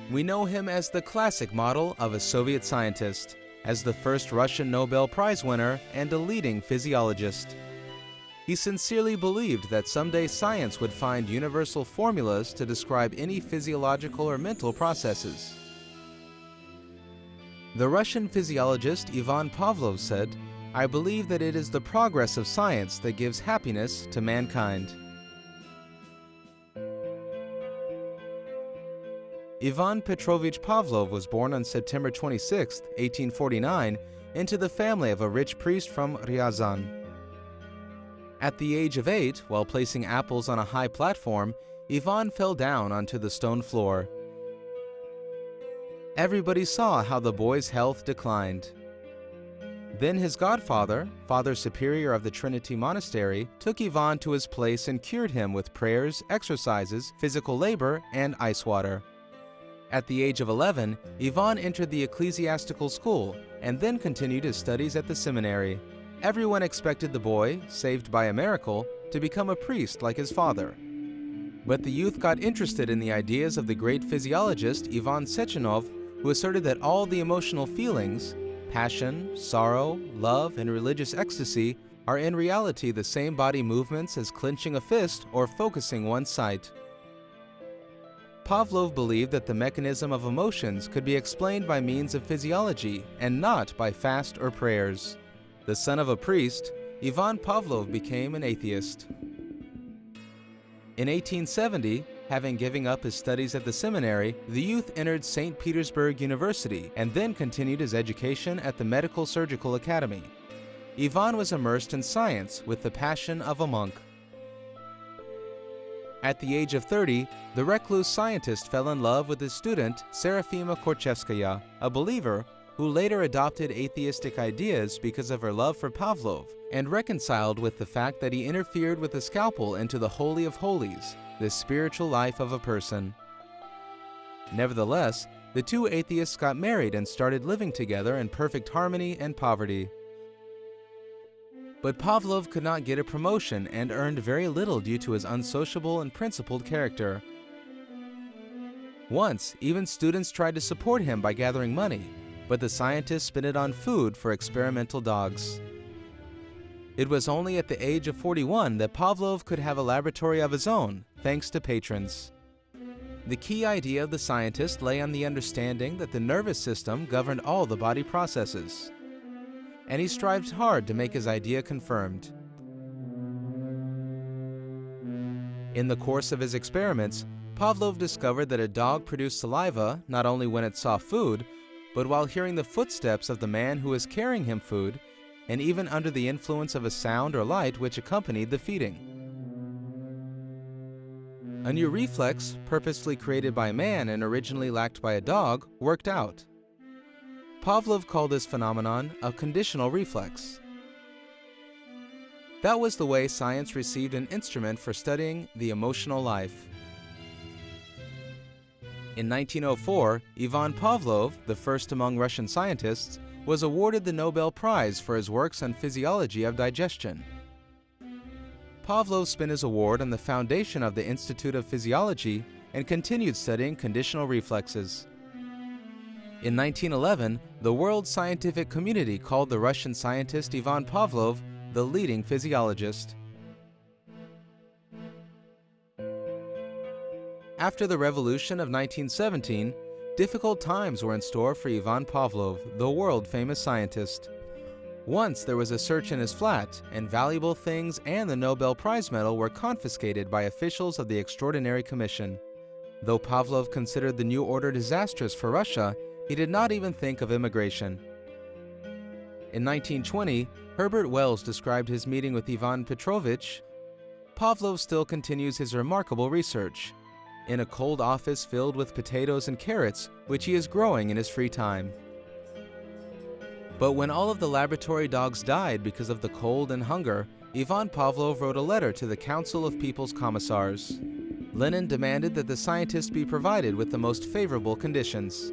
We know him as the classic model of a Soviet scientist, as the first Russian Nobel Prize winner and a leading physiologist. He sincerely believed that someday science would find universal formulas to describe any physiological or mental processes. The Russian physiologist Ivan Pavlov said, "I believe that it is the progress of science that gives happiness to mankind." Ivan Petrovich Pavlov was born on September 26, 1849, into the family of a rich priest from Ryazan. At the age of 8, while placing apples on a high platform, Ivan fell down onto the stone floor. Everybody saw how the boy's health declined. Then his godfather, Father Superior of the Trinity Monastery, took Ivan to his place and cured him with prayers, exercises, physical labor, and ice water. At the age of 11, Ivan entered the ecclesiastical school and then continued his studies at the seminary. Everyone expected the boy, saved by a miracle, to become a priest like his father. But the youth got interested in the ideas of the great physiologist Ivan Sechenov, who asserted that all the emotional feelings, passion, sorrow, love, and religious ecstasy, are in reality the same body movements as clenching a fist or focusing one's sight. Pavlov believed that the mechanism of emotions could be explained by means of physiology and not by fast or prayers. The son of a priest, Ivan Pavlov became an atheist. In 1870, having given up his studies at the seminary, the youth entered St. Petersburg University and then continued his education at the Medical Surgical Academy. Ivan was immersed in science with the passion of a monk. At the age of 30, the recluse scientist fell in love with his student, Serafima Korchevskaya, a believer who later adopted atheistic ideas because of her love for Pavlov and reconciled with the fact that he interfered with the scalpel into the Holy of Holies, the spiritual life of a person. Nevertheless, the two atheists got married and started living together in perfect harmony and poverty. But Pavlov could not get a promotion and earned very little due to his unsociable and principled character. Once, even students tried to support him by gathering money, but the scientist spent it on food for experimental dogs. It was only at the age of 41 that Pavlov could have a laboratory of his own, thanks to patrons. The key idea of the scientist lay on the understanding that the nervous system governed all the body processes, and he strived hard to make his idea confirmed. In the course of his experiments, Pavlov discovered that a dog produced saliva not only when it saw food, but while hearing the footsteps of the man who was carrying him food, and even under the influence of a sound or light which accompanied the feeding. A new reflex, purposefully created by man and originally lacked by a dog, worked out. Pavlov called this phenomenon a conditional reflex. That was the way science received an instrument for studying the emotional life. In 1904, Ivan Pavlov, the first among Russian scientists, was awarded the Nobel Prize for his works on physiology of digestion. Pavlov spent his award on the foundation of the Institute of Physiology and continued studying conditional reflexes. In 1911, the world scientific community called the Russian scientist Ivan Pavlov the leading physiologist. After the revolution of 1917, difficult times were in store for Ivan Pavlov, the world-famous scientist. Once there was a search in his flat, and valuable things and the Nobel Prize medal were confiscated by officials of the Extraordinary Commission. Though Pavlov considered the new order disastrous for Russia, he did not even think of immigration. In 1920, Herbert Wells described his meeting with Ivan Petrovich. Pavlov still continues his remarkable research in a cold office filled with potatoes and carrots, which he is growing in his free time. But when all of the laboratory dogs died because of the cold and hunger, Ivan Pavlov wrote a letter to the Council of People's Commissars. Lenin demanded that the scientists be provided with the most favorable conditions.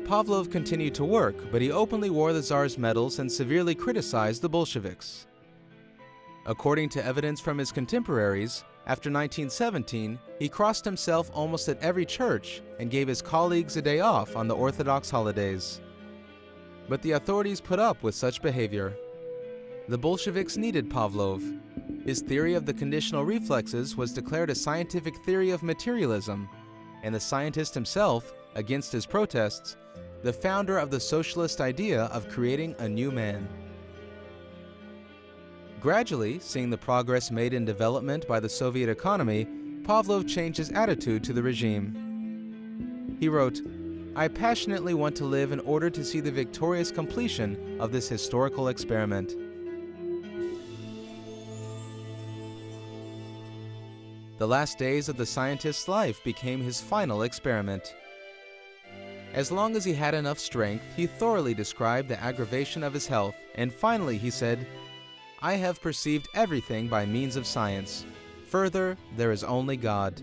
Pavlov continued to work, but he openly wore the Tsar's medals and severely criticized the Bolsheviks. According to evidence from his contemporaries, After 1917, he crossed himself almost at every church and gave his colleagues a day off on the Orthodox holidays. But the authorities put up with such behavior. The Bolsheviks needed Pavlov. His theory of the conditional reflexes was declared a scientific theory of materialism, and the scientist himself, against his protests, the founder of the socialist idea of creating a new man. Gradually, seeing the progress made in development by the Soviet economy, Pavlov changed his attitude to the regime. He wrote, "I passionately want to live in order to see the victorious completion of this historical experiment." The last days of the scientist's life became his final experiment. As long as he had enough strength, he thoroughly described the aggravation of his health, and finally he said, "I have perceived everything by means of science. Further, there is only God."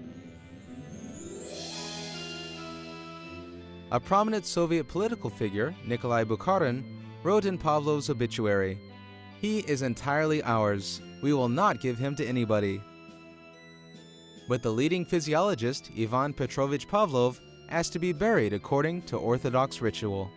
A prominent Soviet political figure, Nikolai Bukharin, wrote in Pavlov's obituary, "He is entirely ours. We will not give him to anybody." But the leading physiologist, Ivan Petrovich Pavlov, asked to be buried according to Orthodox ritual.